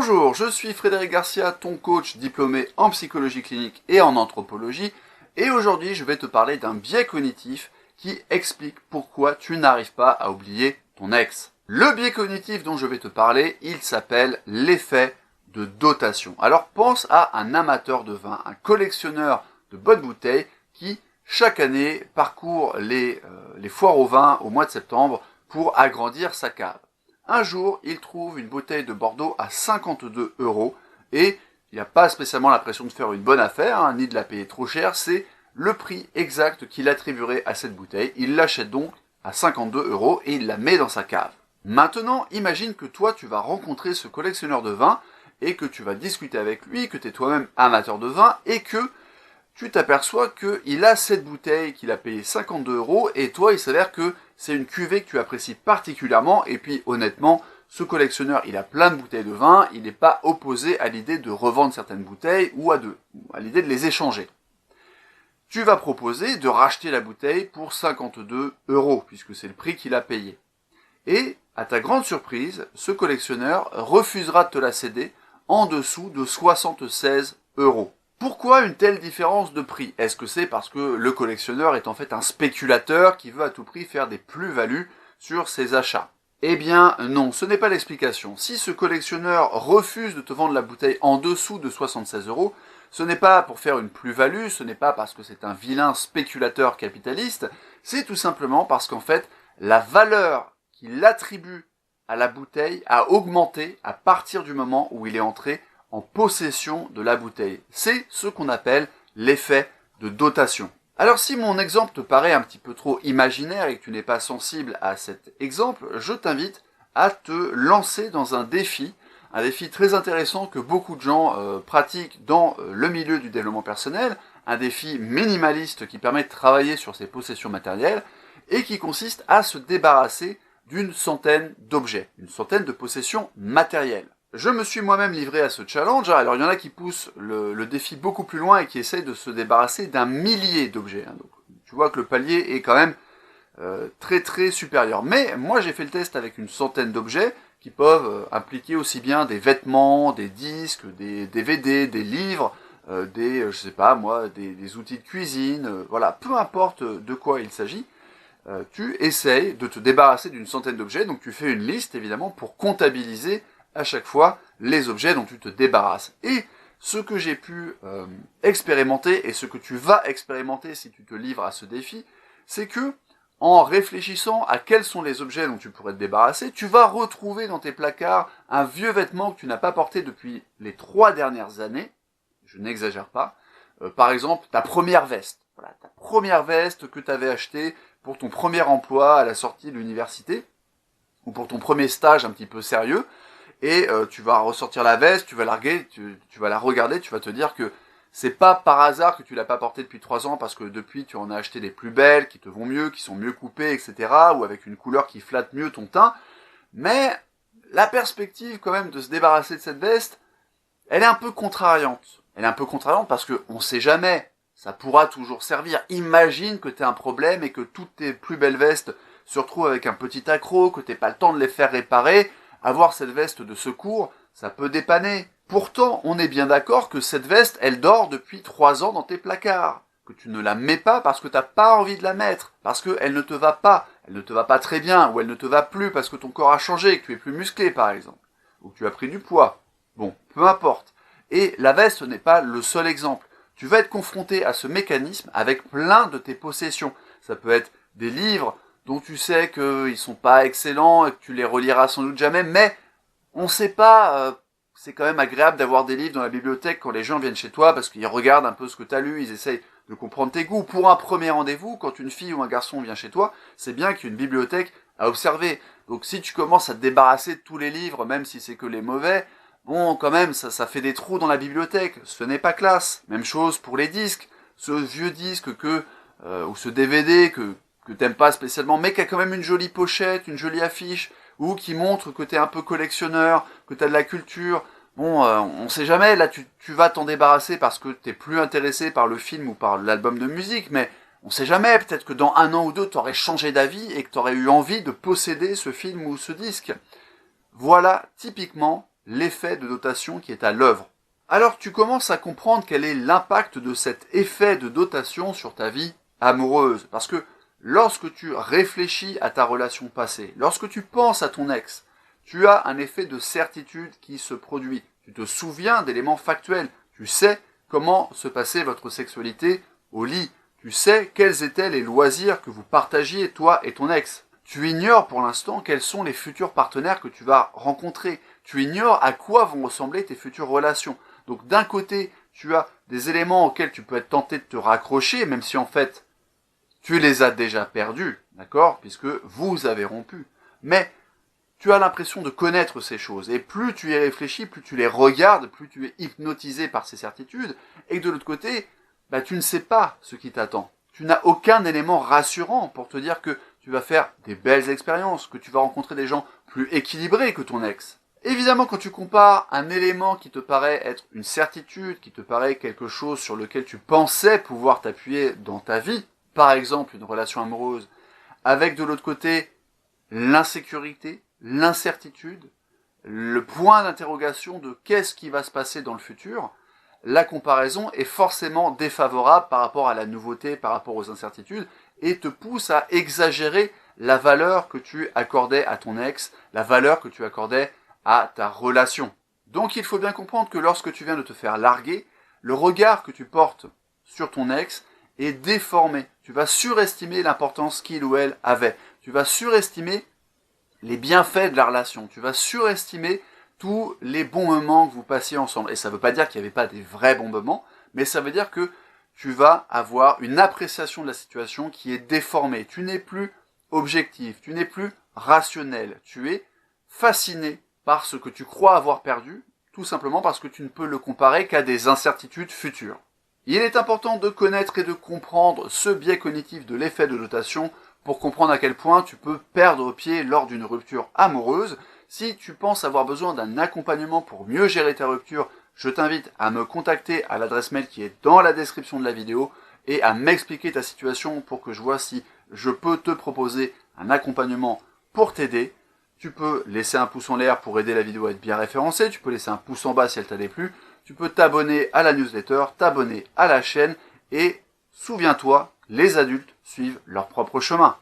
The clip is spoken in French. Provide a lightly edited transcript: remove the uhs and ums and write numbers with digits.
Bonjour, je suis Frédéric Garcia, ton coach diplômé en psychologie clinique et en anthropologie, et aujourd'hui je vais te parler d'un biais cognitif qui explique pourquoi tu n'arrives pas à oublier ton ex. Le biais cognitif dont je vais te parler, il s'appelle l'effet de dotation. Alors pense à un amateur de vin, un collectionneur de bonnes bouteilles qui chaque année parcourt les foires au vin au mois de septembre pour agrandir sa cave. Un jour, il trouve une bouteille de Bordeaux à 52 € et il n'a pas spécialement l'impression de faire une bonne affaire, ni de la payer trop cher, c'est le prix exact qu'il attribuerait à cette bouteille. Il l'achète donc à 52 € et il la met dans sa cave. Maintenant, imagine que toi, tu vas rencontrer ce collectionneur de vin et que tu vas discuter avec lui, que tu es toi-même amateur de vin et que tu t'aperçois qu'il a cette bouteille qu'il a payée 52 € et toi, il s'avère que c'est une cuvée que tu apprécies particulièrement et puis honnêtement, ce collectionneur, il a plein de bouteilles de vin, il n'est pas opposé à l'idée de revendre certaines bouteilles ou à l'idée de les échanger. Tu vas proposer de racheter la bouteille pour 52 € puisque c'est le prix qu'il a payé. Et, à ta grande surprise, ce collectionneur refusera de te la céder en dessous de 76 €. Pourquoi une telle différence de prix? Est-ce que c'est parce que le collectionneur est en fait un spéculateur qui veut à tout prix faire des plus-values sur ses achats? Eh bien non, ce n'est pas l'explication. Si ce collectionneur refuse de te vendre la bouteille en dessous de 76 €, ce n'est pas pour faire une plus-value, ce n'est pas parce que c'est un vilain spéculateur capitaliste, c'est tout simplement parce qu'en fait, la valeur qu'il attribue à la bouteille a augmenté à partir du moment où il est entré en possession de la bouteille. C'est ce qu'on appelle l'effet de dotation. Alors si mon exemple te paraît un petit peu trop imaginaire et que tu n'es pas sensible à cet exemple, je t'invite à te lancer dans un défi très intéressant que beaucoup de gens pratiquent dans le milieu du développement personnel, un défi minimaliste qui permet de travailler sur ses possessions matérielles et qui consiste à se débarrasser d'une centaine d'objets, une centaine de possessions matérielles. Je me suis moi-même livré à ce challenge. Alors il y en a qui poussent le défi beaucoup plus loin et qui essayent de se débarrasser d'un millier d'objets. Donc, tu vois que le palier est quand même très très supérieur. Mais moi j'ai fait le test avec une centaine d'objets qui peuvent impliquer aussi bien des vêtements, des disques, des DVD, des livres, des outils de cuisine, voilà, peu importe de quoi il s'agit. Tu essayes de te débarrasser d'une centaine d'objets, donc tu fais une liste évidemment pour comptabiliser à chaque fois les objets dont tu te débarrasses. Et ce que j'ai pu expérimenter, et ce que tu vas expérimenter si tu te livres à ce défi, c'est que, en réfléchissant à quels sont les objets dont tu pourrais te débarrasser, tu vas retrouver dans tes placards un vieux vêtement que tu n'as pas porté depuis les 3 dernières années, je n'exagère pas, par exemple ta première veste, voilà, ta première veste que tu avais achetée pour ton premier emploi à la sortie de l'université, ou pour ton premier stage un petit peu sérieux, et tu vas ressortir la veste, tu vas larguer, tu vas la regarder, tu vas te dire que c'est pas par hasard que tu l'as pas portée depuis 3 ans, parce que depuis tu en as acheté des plus belles, qui te vont mieux, qui sont mieux coupées, etc., ou avec une couleur qui flatte mieux ton teint, mais la perspective quand même de se débarrasser de cette veste, elle est un peu contrariante. Elle est un peu contrariante parce que on sait jamais, ça pourra toujours servir. Imagine que tu as un problème et que toutes tes plus belles vestes se retrouvent avec un petit accroc, que tu n'aies pas le temps de les faire réparer. Avoir cette veste de secours, ça peut dépanner. Pourtant, on est bien d'accord que cette veste, elle dort depuis 3 ans dans tes placards. Que tu ne la mets pas parce que tu n'as pas envie de la mettre. Parce qu'elle ne te va pas. Elle ne te va pas très bien. Ou elle ne te va plus parce que ton corps a changé, que tu es plus musclé par exemple. Ou que tu as pris du poids. Bon, peu importe. Et la veste n'est pas le seul exemple. Tu vas être confronté à ce mécanisme avec plein de tes possessions. Ça peut être des livres dont tu sais qu'ils sont pas excellents et que tu les reliras sans doute jamais, mais on sait pas, c'est quand même agréable d'avoir des livres dans la bibliothèque quand les gens viennent chez toi parce qu'ils regardent un peu ce que tu as lu, ils essayent de comprendre tes goûts. Pour un premier rendez-vous, quand une fille ou un garçon vient chez toi, c'est bien qu'il y ait une bibliothèque à observer. Donc si tu commences à te débarrasser de tous les livres, même si c'est que les mauvais, bon, quand même, ça fait des trous dans la bibliothèque, ce n'est pas classe. Même chose pour les disques, ce vieux disque ou ce DVD que t'aimes pas spécialement, mais qui a quand même une jolie pochette, une jolie affiche, ou qui montre que t'es un peu collectionneur, que t'as de la culture. Bon, on sait jamais, là tu vas t'en débarrasser parce que t'es plus intéressé par le film ou par l'album de musique, mais on sait jamais, peut-être que dans 1 an ou 2, t'aurais changé d'avis et que t'aurais eu envie de posséder ce film ou ce disque. Voilà typiquement l'effet de dotation qui est à l'œuvre. Alors tu commences à comprendre quel est l'impact de cet effet de dotation sur ta vie amoureuse. Parce que lorsque tu réfléchis à ta relation passée, lorsque tu penses à ton ex, tu as un effet de certitude qui se produit. Tu te souviens d'éléments factuels. Tu sais comment se passait votre sexualité au lit. Tu sais quels étaient les loisirs que vous partagiez, toi et ton ex. Tu ignores pour l'instant quels sont les futurs partenaires que tu vas rencontrer. Tu ignores à quoi vont ressembler tes futures relations. Donc d'un côté, tu as des éléments auxquels tu peux être tenté de te raccrocher, même si en fait, tu les as déjà perdus, d'accord, puisque vous avez rompu. Mais tu as l'impression de connaître ces choses. Et plus tu y réfléchis, plus tu les regardes, plus tu es hypnotisé par ces certitudes. Et de l'autre côté, tu ne sais pas ce qui t'attend. Tu n'as aucun élément rassurant pour te dire que tu vas faire des belles expériences, que tu vas rencontrer des gens plus équilibrés que ton ex. Évidemment, quand tu compares un élément qui te paraît être une certitude, qui te paraît quelque chose sur lequel tu pensais pouvoir t'appuyer dans ta vie, par exemple une relation amoureuse, avec de l'autre côté l'insécurité, l'incertitude, le point d'interrogation de qu'est-ce qui va se passer dans le futur, la comparaison est forcément défavorable par rapport à la nouveauté, par rapport aux incertitudes, et te pousse à exagérer la valeur que tu accordais à ton ex, la valeur que tu accordais à ta relation. Donc il faut bien comprendre que lorsque tu viens de te faire larguer, le regard que tu portes sur ton ex est déformé. Tu vas surestimer l'importance qu'il ou elle avait. Tu vas surestimer les bienfaits de la relation. Tu vas surestimer tous les bons moments que vous passiez ensemble. Et ça ne veut pas dire qu'il n'y avait pas des vrais bons moments, mais ça veut dire que tu vas avoir une appréciation de la situation qui est déformée. Tu n'es plus objectif, tu n'es plus rationnel. Tu es fasciné par ce que tu crois avoir perdu, tout simplement parce que tu ne peux le comparer qu'à des incertitudes futures. Il est important de connaître et de comprendre ce biais cognitif de l'effet de dotation pour comprendre à quel point tu peux perdre pied lors d'une rupture amoureuse. Si tu penses avoir besoin d'un accompagnement pour mieux gérer ta rupture, je t'invite à me contacter à l'adresse mail qui est dans la description de la vidéo et à m'expliquer ta situation pour que je vois si je peux te proposer un accompagnement pour t'aider. Tu peux laisser un pouce en l'air pour aider la vidéo à être bien référencée, tu peux laisser un pouce en bas si elle t'a déplu, tu peux t'abonner à la newsletter, t'abonner à la chaîne et souviens-toi, les adultes suivent leur propre chemin.